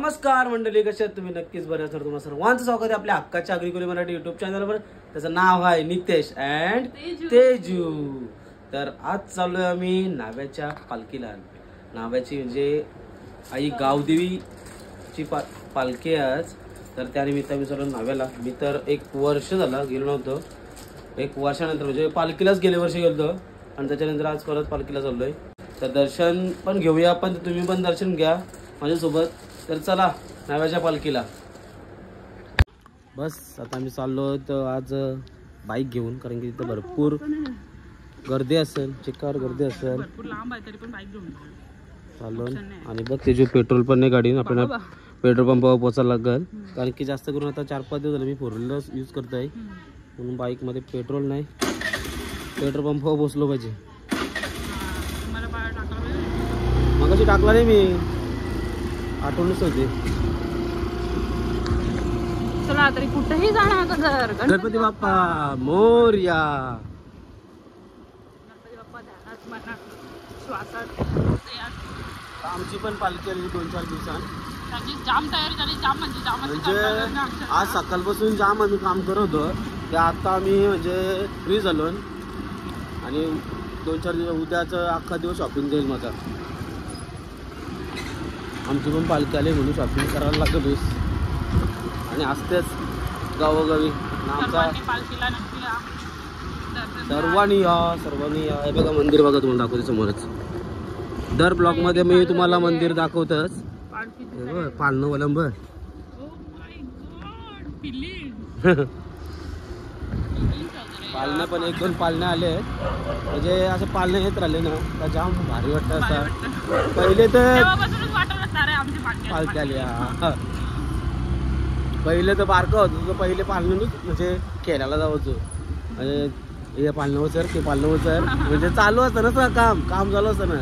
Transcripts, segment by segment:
नमस्कार मंडळी, कशा आहात तुम्ही? नक्कीच बरे असणार. तुम्हाला सर्वांचं स्वागत आहे आपल्या हक्काच्या अग्रिकोली मराठी युट्यूब चॅनलवर. त्याचं नाव आहे नितेश अँड तेजू. तर आज चाललोय आम्ही नाव्याच्या पालखीला. नाव्याची म्हणजे आई गावदेवीची पालखी आज. तर त्यानिमित्त मी चाललो नाव्याला. मी तर 1 वर्ष झाला गेलो नव्हतो. 1 वर्षानंतर म्हणजे पालखीलाच गेले वर्षी गेलो आणि त्याच्यानंतर आज परत पालखीला चाललोय. तर दर्शन पण घेऊया, पण तुम्ही पण दर्शन घ्या माझ्यासोबत. तर चला नाव्याच्या पालखीला. बस आता आम्ही चाललो तर आज बाईक घेऊन, कारण की तिथं भरपूर गर्दी असेल, चिक्कार गर्दी असेल, चाललो. आणि बघ ते जो पेट्रोल पण नाही गाडी, आपल्याला पेट्रोल पंपावर पोचायला लागेल. कारण की जास्त करून आता 4-5 दिवस झाले मी 4 व्हीलर यूज करत आहे, म्हणून बाईकमध्ये पेट्रोल नाही. पेट्रोल पंपावर पोचलो पाहिजे. मगाशी टाकला नाही मी, आठवणच होते. चला तरी कुठेही जाणार तर गणपती बाप्पा मोरया. गणपती बाप्पा ध्यानात मनात श्वासात. आमची पण पालखी आली 2-4 दिवसांनी. त्याची जाम तयारी झाली, जाम म्हणजे आज सकाळपासून जाम आम्ही काम करत होतो. ते आता आम्ही म्हणजे फ्री झालो आणि 2-4 दिवस उद्याचं अख्खा दिवस शॉपिंग जाईल माझा. आमची पण पालखी आली म्हणून शॉपिंग करायला लागलो. आणि असतेच गावोगावी सर्वांनी या. हे बघा मंदिर बघा, तुम्हाला दाखवते समोरच. दर ब्लॉक मध्ये मी तुम्हाला मंदिर दाखवतच. पालणं वलंब पालणे पण 1-2 पालणे आले. म्हणजे असं पालणे येत राहिले ना तर जाम भारी वाटतं. असं पहिले तर पालखी आली. पहिले तर बारकं होतं, तर पहिले पालणं म्हणजे खेळायला जायचो. म्हणजे हे पालणं उचर, ते पालणं उचर, म्हणजे चालू असतं ना काम चालू असतं ना.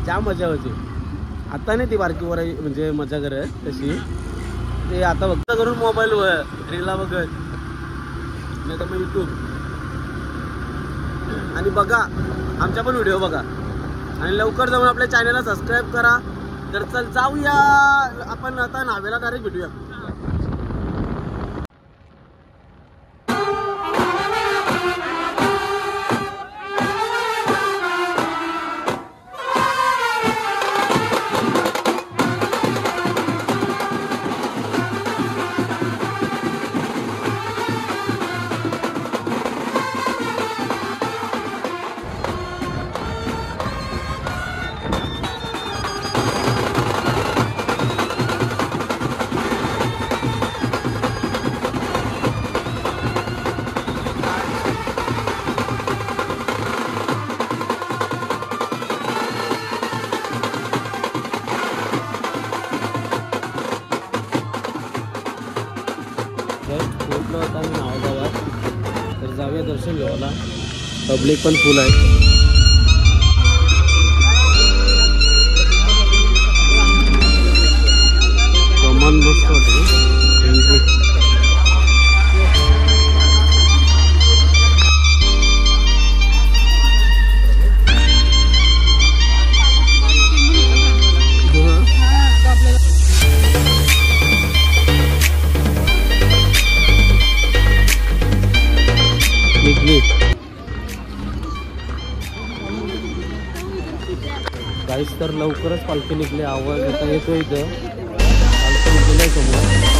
जाम मजा होती. आता नाही ती बारकीवर म्हणजे मजा करत तशी. ते आता फक्त करून मोबाईलवर रीलला बघत, नाही तर मग यूट्यूब. आणि बघा आमच्या पण व्हिडिओ बघा आणि लवकर जाऊन आपल्या चॅनलला सबस्क्राईब करा. तर चल जाऊया आपण आता नाव्याला डायरेक्ट भेटूया. पोहोचलो होता मी नावागावात. तर जाऊया दर्शन घ्यायला. पब्लिक पण फुल आहे. कमान मस्त होते. काहीच तर लवकरच पालखी निघली. आवाज आता येतो इथं. पालखी निघाली समोर.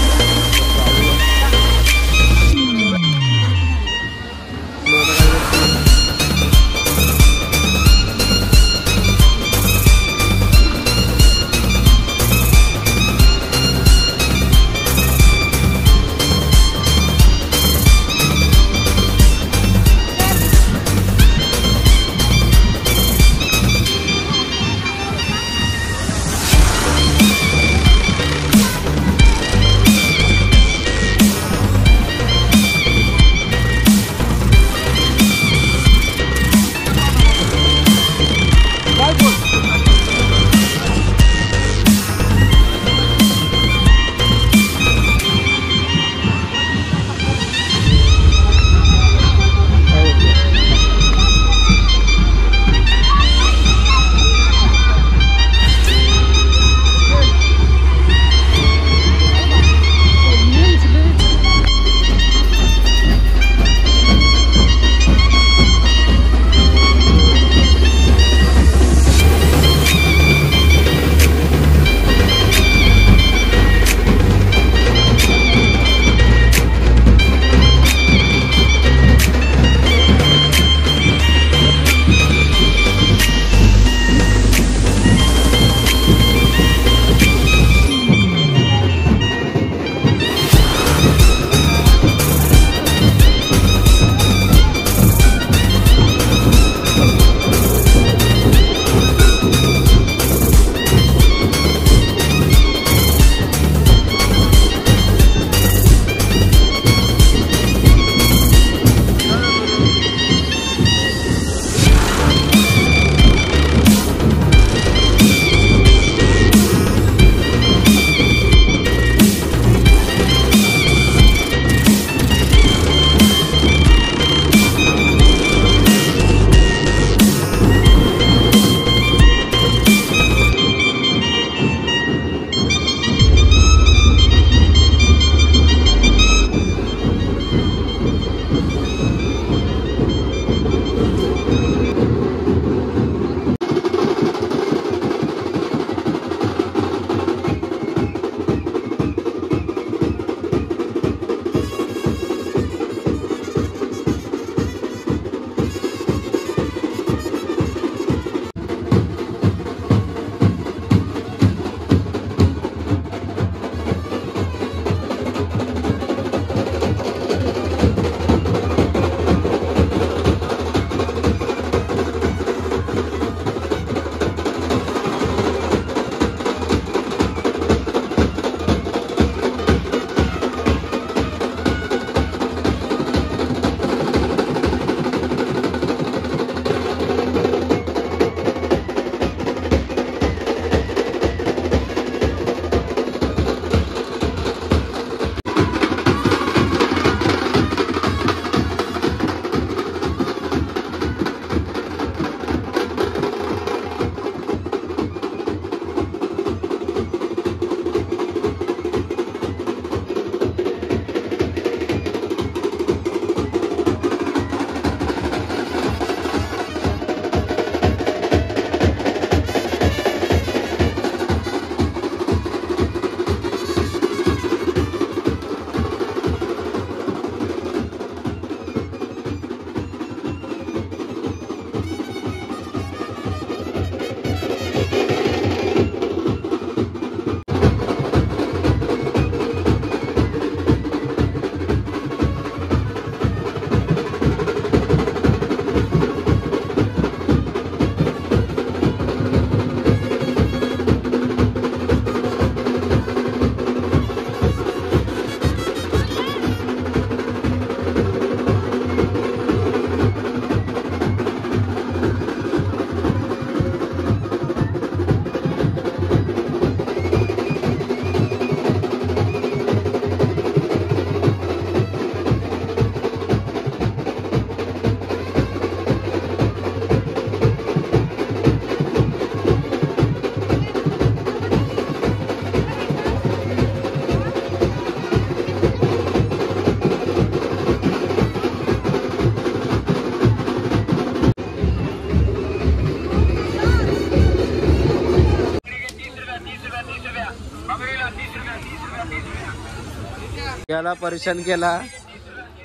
भावाला परेशान केला.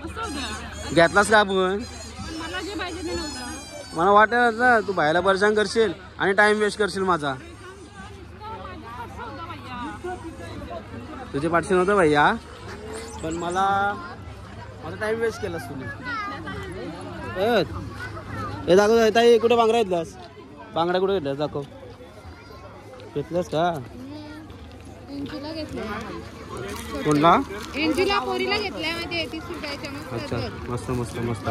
मस्त होतं. घेतलास का आपण? पण मला जे पाहिजे ते नव्हतं. मला वाटत ना तू भाईला परेशान करशील आणि टाइम वेस्ट करशील माझा. तुझे पाठशी नव्हतं भैया पण मला माझा टाइम वेस्ट केलास तुम्ही. हे दाखव ताई कुठे बांगडा घेतलास? बांगडा कुठे घेतलास दाखव. घेतलास का? कोणला? एंजीला पोरीला घेतलाय मध्ये 30 रुपयाच्या मस्त. अच्छा मस्त मस्त मस्त.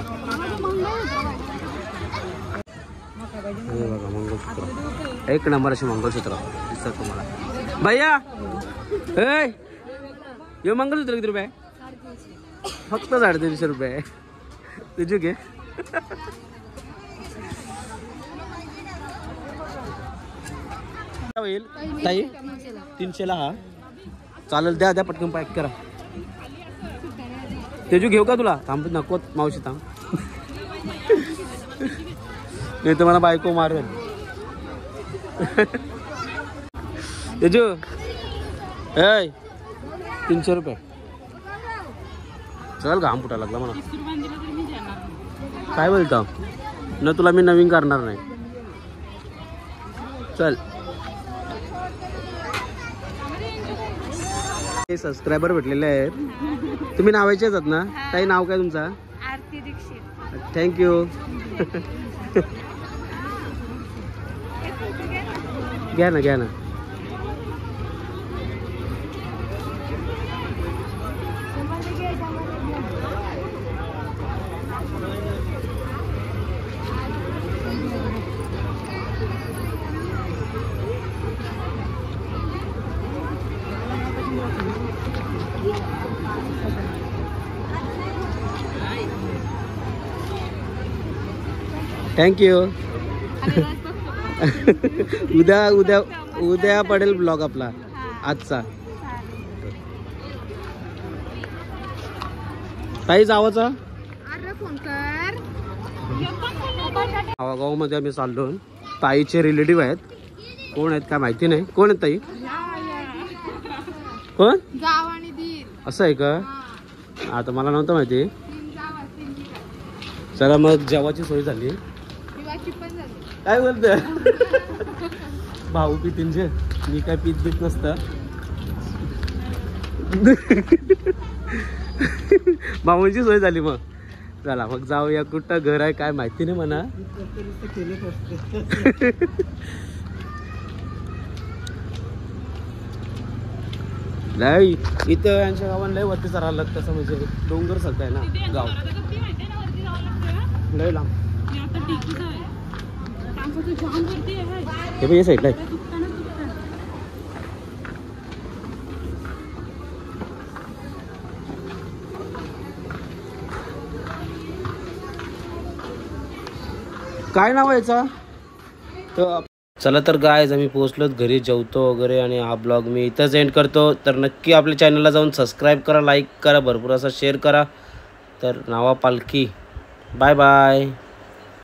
हे बघा मंगळसूत्र एक नंबर अशी मंगळसूत्र दिसतात तुम्हाला भैया. हे मंगळसूत्र किती रुपये? फक्त 350 रुपये. तुझी घे. होईल ताई 300ला हा चालेल. द्या पटकन पॅक करा. तेजू घेऊ का तुला? थांब नको मावशी थांब. नाही तर मला बायको मारेल. तेजू 300 रुपये. चल घाम फुटायला लागला मला. काय बोलतो न तुला मी नवीन करणार नाही. चल सबस्क्रायबर भेटलेले आहेत. तुम्ही नावायचेच आहात ना? काही नाव काय तुमचा? आरती दीक्षित. थँक्यू. घ्या ना घ्या ना. थँक्यू. उद्या उद्या उद्या पडेल ब्लॉग आपला आजचा. ताई जावाचा अरे फोन कर. गावामध्ये आम्ही चाललो. ताईचे रिलेटिव्ह आहेत. कोण आहेत काय माहिती नाही. कोण आहेत ताई? कोण? जाव आणि दीर. असं आहे का? आता मला नव्हतं माहिती. चला मग जेवाची सोय झाली. काय बोलत भाऊ पितींचे मी काय पीत नसतं. भाऊंची सोय झाली. मग चला मग जाऊया. कुठं घर आहे काय माहिती नाही म्हणा. नाही इथं यांच्या गावाला लय वरती चढायला लागतं. कसं म्हणजे डोंगर सारखं आहे ना गाव. लय लांब. हे बघ या साईडला आहे. काय नाव आहे याचा? चला तर गायज आम्ही पोहोचलो घरी. जेवतो वगैरे आणि हा ब्लॉग मी इथंच एंड करतो. तर नक्की आपल्या चॅनलला जाऊन सबस्क्राईब करा, लाईक करा, भरपूर असा शेअर करा. तर नावा पालखी. Bye bye.